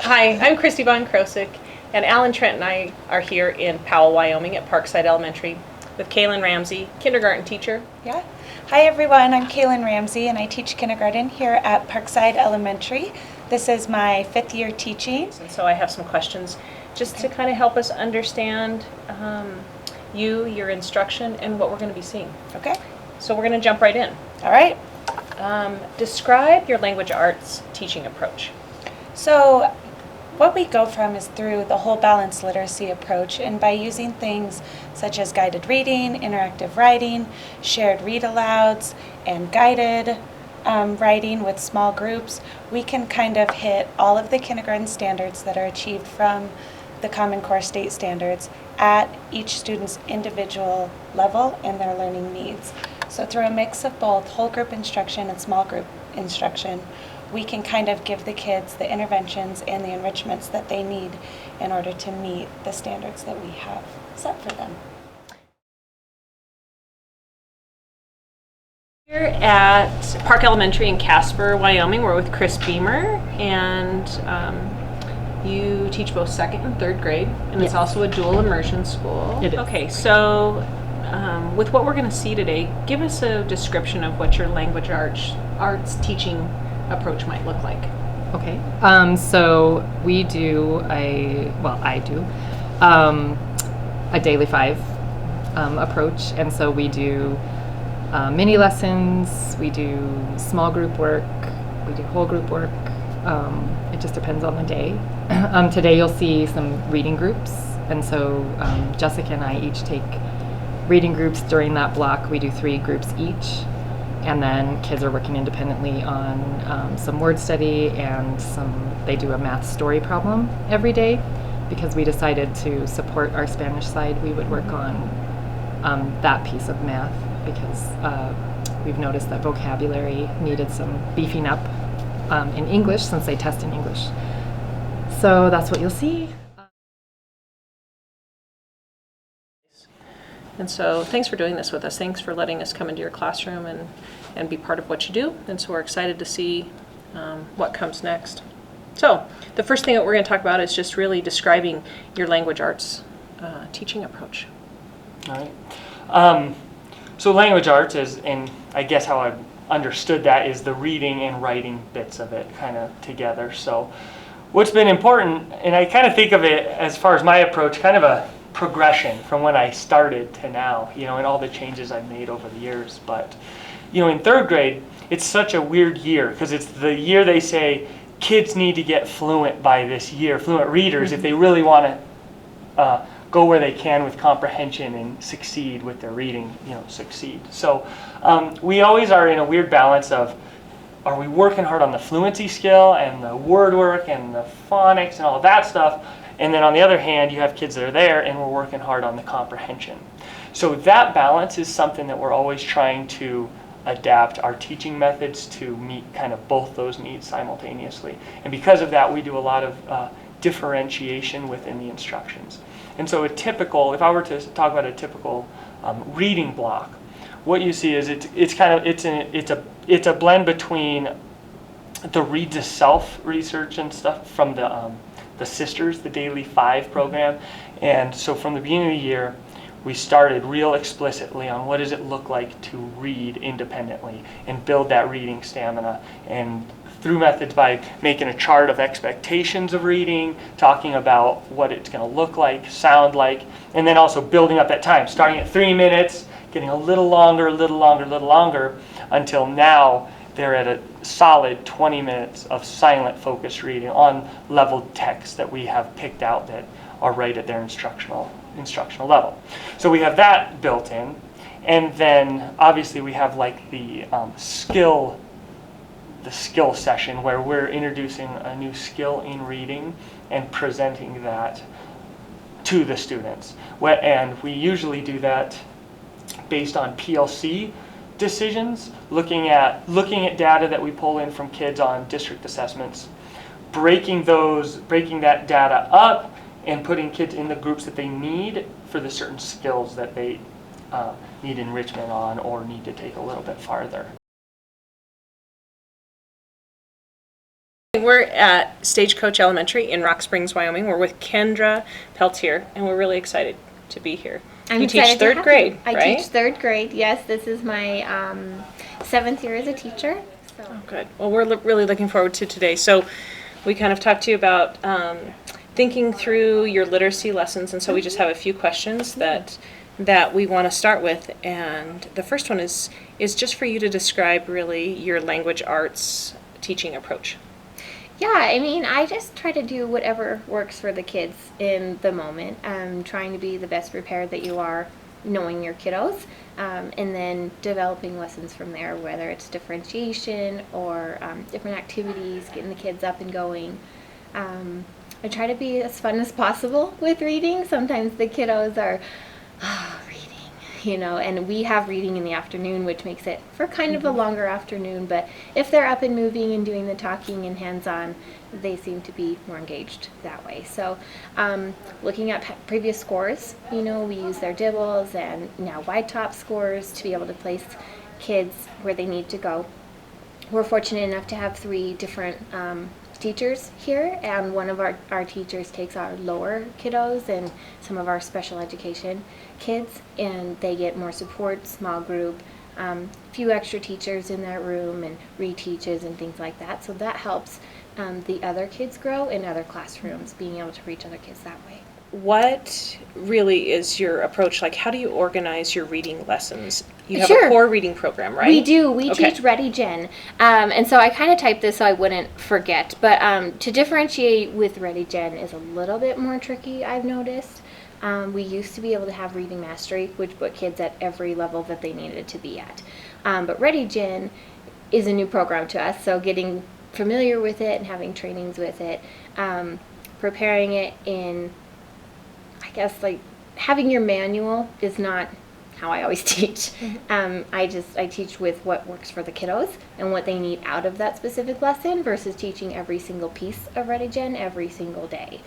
Hi, I'm Christy Von Krosick, and Alan Trent and I are here in Powell, Wyoming at Parkside Elementary with Kaylin Ramsey, kindergarten teacher. Yeah. Hi everyone, I'm Kaylin Ramsey and I teach kindergarten here at Parkside Elementary. This is my 5th year teaching. And so I have some questions just to kind of help us understand your instruction, and what we're going to be seeing. Okay. So we're going to jump right in. All right. Describe your language arts teaching approach. So what we go from is through the whole balanced literacy approach, and by using things such as guided reading, interactive writing, shared read-alouds, and guided writing with small groups, we can kind of hit all of the kindergarten standards that are achieved from the Common Core state standards at each student's individual level and their learning needs. So through a mix of both whole group instruction and small group instruction, we can kind of give the kids the interventions and the enrichments that they need in order to meet the standards that we have set for them. Here at Park Elementary in Casper, Wyoming, we're with Chris Beamer, and you teach both 2nd and 3rd grade, and Yes. It's also a dual immersion school. It is. Okay, so with what we're going to see today, give us a description of what your language arts teaching approach might look like. Okay. So I do a daily 5 approach, and so we do mini lessons, we do small group work, we do whole group work. It just depends on the day. Today you'll see some reading groups, and so Jessica and I each take reading groups during that block. We do 3 groups each. And then kids are working independently on some word study, and they do a math story problem every day, because we decided to support our Spanish side. We would work on that piece of math, because we've noticed that vocabulary needed some beefing up in English, since they test in English. So that's what you'll see. And so thanks for doing this with us. Thanks for letting us come into your classroom and be part of what you do. And so we're excited to see what comes next. So the first thing that we're going to talk about is just really describing your language arts teaching approach. All right. So language arts is, and I guess how I've understood that, is the reading and writing bits of it kind of together. So what's been important, and I kind of think of it as far as my approach, kind of a progression from when I started to now, and all the changes I've made over the years. But, in 3rd grade, it's such a weird year, because it's the year they say kids need to get fluent by this year, fluent readers, if they really want to go where they can with comprehension and succeed with their reading, succeed. So we always are in a weird balance of, are we working hard on the fluency skill and the word work and the phonics and all that stuff? And then on the other hand, you have kids that are there and we're working hard on the comprehension. So that balance is something that we're always trying to adapt our teaching methods to meet kind of both those needs simultaneously. And because of that, we do a lot of differentiation within the instructions. And so if I were to talk about a typical reading block, what you see is it's a blend between the read to self research and stuff from the Sisters, the Daily 5 program. And so from the beginning of the year, we started real explicitly on what does it look like to read independently and build that reading stamina, and through methods by making a chart of expectations of reading, talking about what it's going to look like, sound like, and then also building up that time, starting at 3 minutes, getting a little longer, until now they're at a solid 20 minutes of silent focused reading on leveled texts that we have picked out that are right at their instructional level. So we have that built in, and then obviously we have like the skill session, where we're introducing a new skill in reading and presenting that to the students. And we usually do that based on PLC decisions, looking at data that we pull in from kids on district assessments, breaking that data up and putting kids in the groups that they need for the certain skills that they need enrichment on or need to take a little bit farther. we're at Stagecoach Elementary in Rock Springs, Wyoming. We're with Kendra Peltier, and we're really excited to be here. I'm You excited teach to third have grade, you. I right? teach third grade. Yes, this is my 7th year as a teacher. So. Oh, good. Well, we're really looking forward to today. So we kind of talked to you about thinking through your literacy lessons, and so we just have a few questions that we want to start with. And the first one is just for you to describe really your language arts teaching approach. Yeah, I mean, I just try to do whatever works for the kids in the moment. Trying to be the best prepared that you are, knowing your kiddos, and then developing lessons from there, whether it's differentiation or different activities, getting the kids up and going. I try to be as fun as possible with reading. Sometimes the kiddos are, reading, and we have reading in the afternoon, which makes it for kind of a longer afternoon. But if they're up and moving and doing the talking and hands-on, they seem to be more engaged that way. So looking at previous scores, we use their dibbles and now wide top scores to be able to place kids where they need to go. We're fortunate enough to have 3 different teachers here, and one of our teachers takes our lower kiddos and some of our special education kids, and they get more support, small group, few extra teachers in that room and reteaches and things like that. So that helps the other kids grow in other classrooms, being able to reach other kids that way. What really is your approach? Like, how do you organize your reading lessons? You have Sure. a core reading program, right? We do. We Okay. teach Ready Gen. And so I kind of typed this so I wouldn't forget. But to differentiate with Ready Gen is a little bit more tricky, I've noticed. We used to be able to have reading mastery, which put kids at every level that they needed to be at. But Ready Gen is a new program to us, so getting familiar with it and having trainings with it, preparing it in, I guess, like having your manual is not how I always teach. I teach with what works for the kiddos and what they need out of that specific lesson versus teaching every single piece of Ready Gen every single day.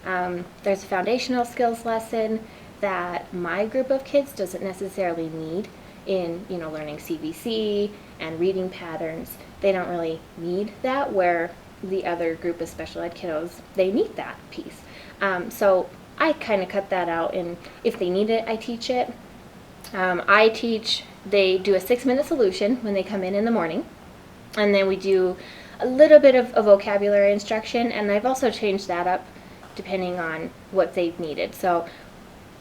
There's a foundational skills lesson that my group of kids doesn't necessarily need in, learning CVC and reading patterns. They don't really need that, where the other group of special ed kiddos, they need that piece. So I kind of cut that out, and if they need it, I teach it. They do a 6-minute solution when they come in the morning, and then we do a little bit of a vocabulary instruction, and I've also changed that up depending on what they've needed. So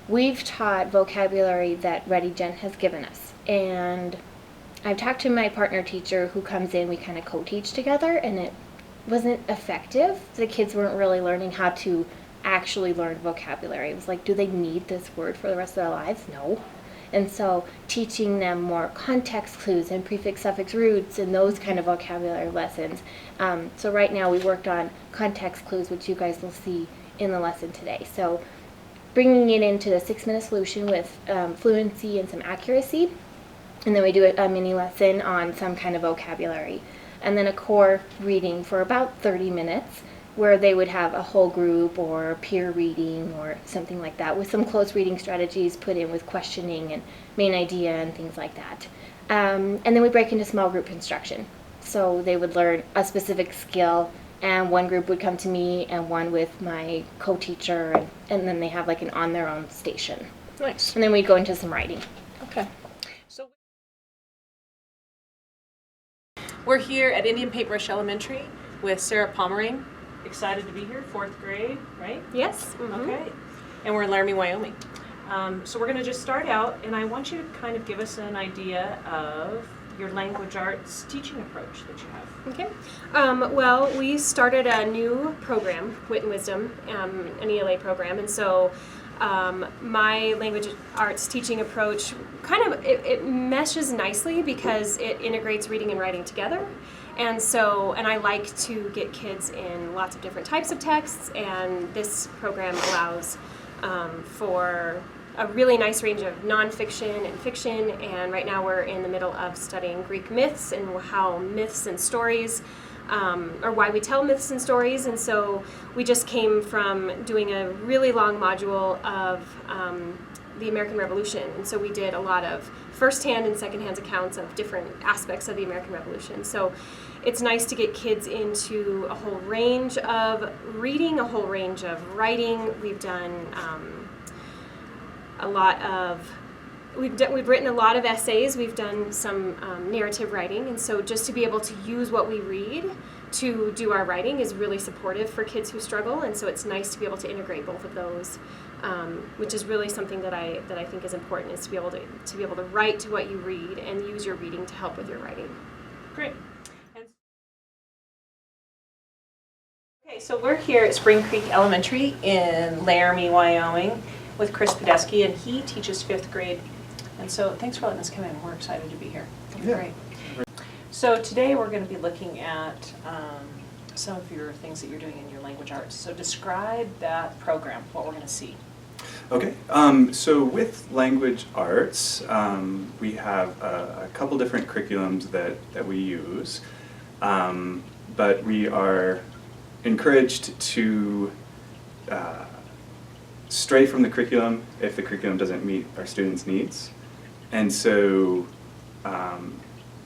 we've taught vocabulary that Ready Gen has given us, and I've talked to my partner teacher who comes in, we kind of co-teach together, and it wasn't effective. The kids weren't really learning how to actually learn vocabulary. It was like, do they need this word for the rest of their lives? No. And so teaching them more context clues and prefix suffix roots and those kind of vocabulary lessons. So right now we worked on context clues, which you guys will see in the lesson today. So bringing it into the 6-minute solution with fluency and some accuracy. And then we do a mini lesson on some kind of vocabulary. And then a core reading for about 30 minutes, where they would have a whole group or peer reading or something like that, with some close reading strategies put in with questioning and main idea and things like that. And then we break into small group instruction. So they would learn a specific skill, and one group would come to me and one with my co-teacher, and then they have like an on their own station. Nice. And then we'd go into some writing. Okay. So we're here at Indian Paintbrush Elementary with Sarah Pomerang. Excited to be here, 4th grade, right? Yes. Okay. And we're in Laramie, Wyoming. So we're going to just start out, and I want you to kind of give us an idea of your language arts teaching approach that you have. Okay. Well, we started a new program, Wit and Wisdom, an ELA program, and so my language arts teaching approach kind of it meshes nicely because it integrates reading and writing together. And I like to get kids in lots of different types of texts, and this program allows for a really nice range of nonfiction and fiction. And right now we're in the middle of studying Greek myths and how myths and stories, or why we tell myths and stories. And so we just came from doing a really long module of the American Revolution, and so we did a lot of firsthand and secondhand accounts of different aspects of the American Revolution. So it's nice to get kids into a whole range of reading, a whole range of writing. We've done we've written a lot of essays. We've done some narrative writing, and so just to be able to use what we read to do our writing is really supportive for kids who struggle. And so it's nice to be able to integrate both of those, which is really something that I think is important, is to be able to write to what you read and use your reading to help with your writing. Great. Okay, so we're here at Spring Creek Elementary in Laramie, Wyoming, with Chris Podesky, and he teaches 5th grade. And so thanks for letting us come in. We're excited to be here. Yeah. Great. So today we're going to be looking at some of your things that you're doing in your language arts. So describe that program, what we're going to see. Okay, so with language arts, we have a couple different curriculums that we use, but we are encouraged to stray from the curriculum if the curriculum doesn't meet our students' needs. And so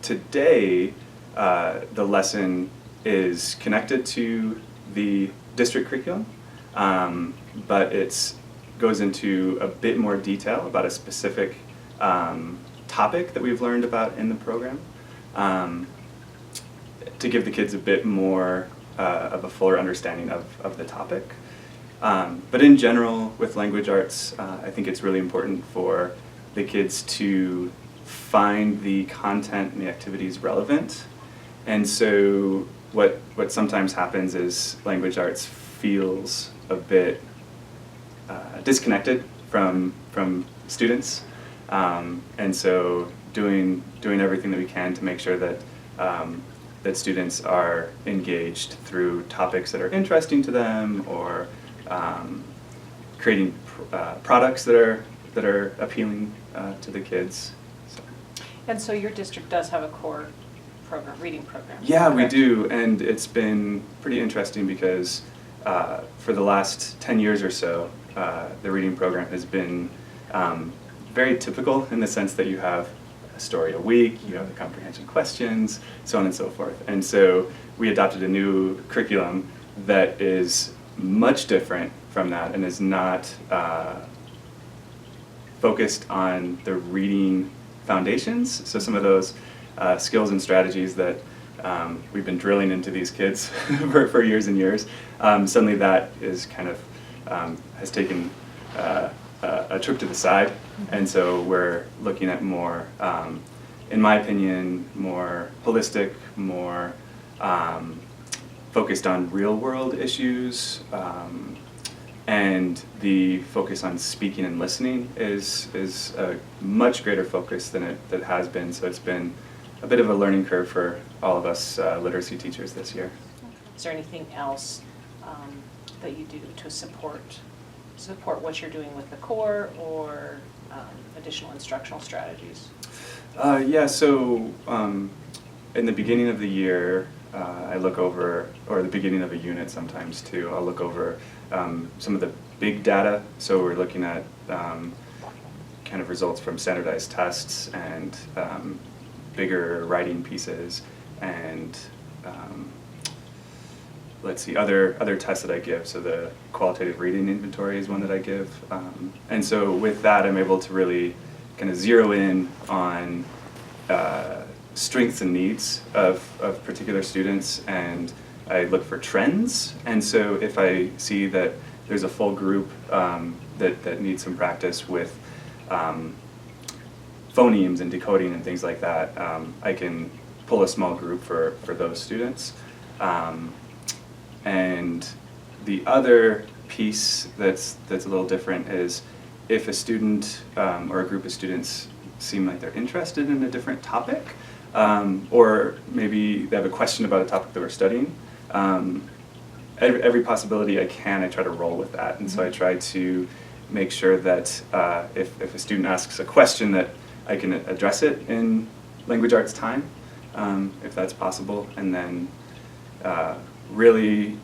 today, the lesson is connected to the district curriculum, but it goes into a bit more detail about a specific topic that we've learned about in the program, to give the kids a bit more of a fuller understanding of the topic. But in general, with language arts, I think it's really important for the kids to find the content and the activities relevant. And so what sometimes happens is language arts feels a bit disconnected from students. And so doing everything that we can to make sure that that students are engaged through topics that are interesting to them, or creating products that are appealing to the kids. So. And so your district does have a core program, reading program. Yeah, we correct? do, and it's been pretty interesting because for the last 10 years or so, the reading program has been very typical in the sense that you have a story a week, you have the comprehension questions, so on and so forth. And so we adopted a new curriculum that is much different from that and is not focused on the reading foundations. So some of those skills and strategies that we've been drilling into these kids for years and years, suddenly that is kind of has taken a trip to the side. And so we're looking at more, in my opinion, more holistic, more focused on real world issues, and the focus on speaking and listening is a much greater focus than it has been. So it's been a bit of a learning curve for all of us literacy teachers this year. Is there anything else that you do to support what you're doing with the core, or additional instructional strategies? Yeah, so in the beginning of the year, I look over, or the beginning of a unit sometimes too, I'll look over some of the big data. So we're looking at kind of results from standardized tests and bigger writing pieces, and let's see, other tests that I give. So the qualitative reading inventory is one that I give. And so with that, I'm able to really kind of zero in on strengths and needs of particular students, and I look for trends. And so if I see that there's a full group that needs some practice with phonemes and decoding and things like that, I can pull a small group for those students. And the other piece that's a little different is if a student or a group of students seem like they're interested in a different topic, or maybe they have a question about a topic that we're studying, every possibility I can, I try to roll with that. And so I try to make sure that if a student asks a question, that I can address it in language arts time, if that's possible, and then really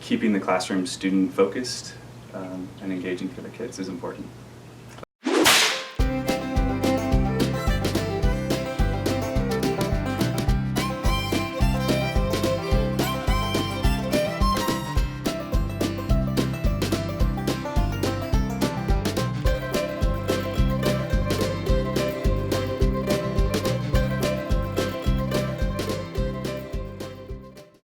keeping the classroom student focused and engaging for the kids is important.